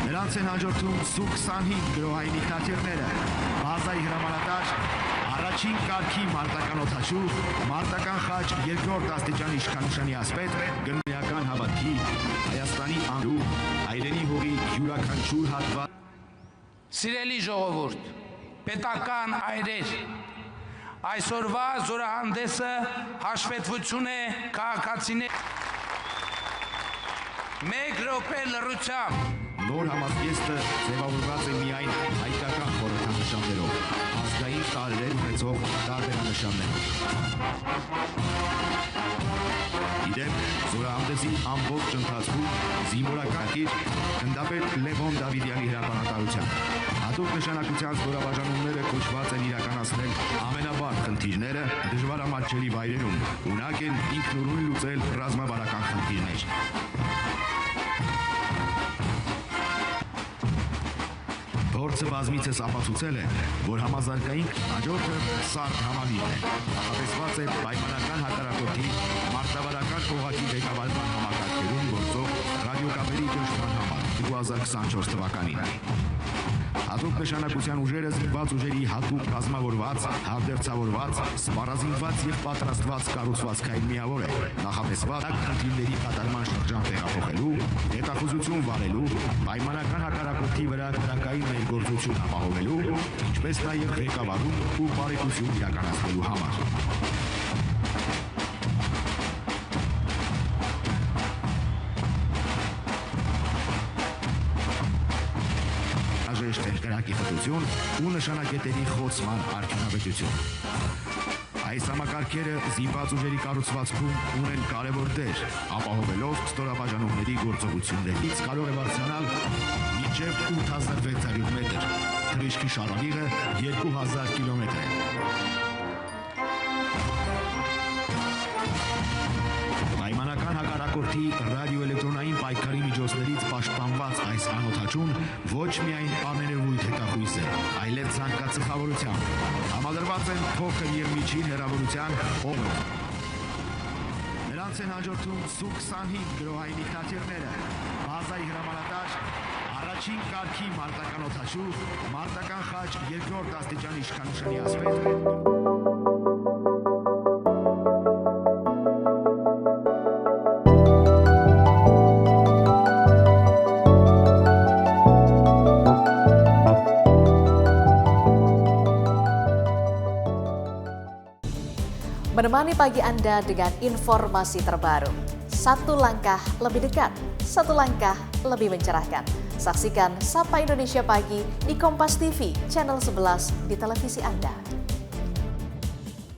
Նրանց են հաջորդում սու 25 գրոհային ինքնաթիռները, բազայի հրամանատար, առաջին կարգի մարտական օդաչու, մարտական խաչ երկրորդ աստիճանի իշխանության ասպետ, գնդիական հավատքի, Հայաստանի անրու, հայրենի հողի յուրաքանչյուր հատված։ Սիրելի ժողովուրդ, պետական այրեր, այսօրվա զորահանդեսը հաշվետվություն է քաղաքացիներ։ Մեկ րոպե լռությամբ։ Նոր համազգեստը ձևավորված է միայն հայկական խորհրդանշաններով, ազգային տարրեր ունեցող տարբերանշաններով։ Իդեպ, զորահանդեսի ամբողջ ընթացքում զինվորակարգիր գնդապետ Լևոն Դավիդյանի հրապարակությամբ հատուկ նշանակության զորավարժանումները կոչված են իրականացնել ամենաբարդ խնդիրները դժվարամատչելի վայրերում, ունակ են ինքնուրույն լուծել ռազմավարական խնդիրներ։ Փորձը բազմիցս ապացուցել է, որ համազարգային հաջորդը սարք համալիրն է, նախատեսված է պայմանական հակառակորդի մարտավարական օղակի ղեկավարման համակարգերում գործող ռադիոկապերի ճնշման համար 2024 թվականին։ Հատուկ նշանակության ուժերը զինված ուժերի հատուկ կազմավորված, հանդերձավորված, սպառազինված և պատրաստված կառուցվածքային միավոր է, նախատեսված խնդիրների կատարման շրջան տեղափոխելու, հետախուզություն վարելու, պայմանական հակառակորդի վրա դրակային ներգործություն ապահովելու, ինչպես նաև ղեկավարում ու բարեկություն իրականացնելու համար։ Կրակի խտություն ու նշանակետերի խոցման արդյունավետություն։ Այս համակարգերը զինված ուժերի կառուցվածքում ունեն կարևոր դեր, ապահովելով ստորաբաժանումների գործողություններից կարող է բարձրանալ մինչև 8600 մետր, թռիչքի շարավիղը 2000 կիլոմետր է։ Պայմանական հակառակորդի ռադիոէլեկտրոնային պայքարի միջոցներից պաշտպանված այս անօդաչուն ոչ միայն ամենևույթ հետախույս է, այլև ցանկացխավորությամբ։ Համադրված են փոքր և միջին հեռավորության օղը։ Նրանց են հաջորդում սու 25 գրոհային ինքնաթիռները, բազայի հրամանատար, առաջին կարգի մարտական օդաչու, մարտական խաչ երկրորդ աստիճանի իշխանության ասպետ։ Menemani pagi Anda dengan informasi terbaru. Satu langkah lebih dekat, satu langkah lebih mencerahkan. Saksikan Sapa Indonesia Pagi di Kompas TV, channel 11 di televisi Anda.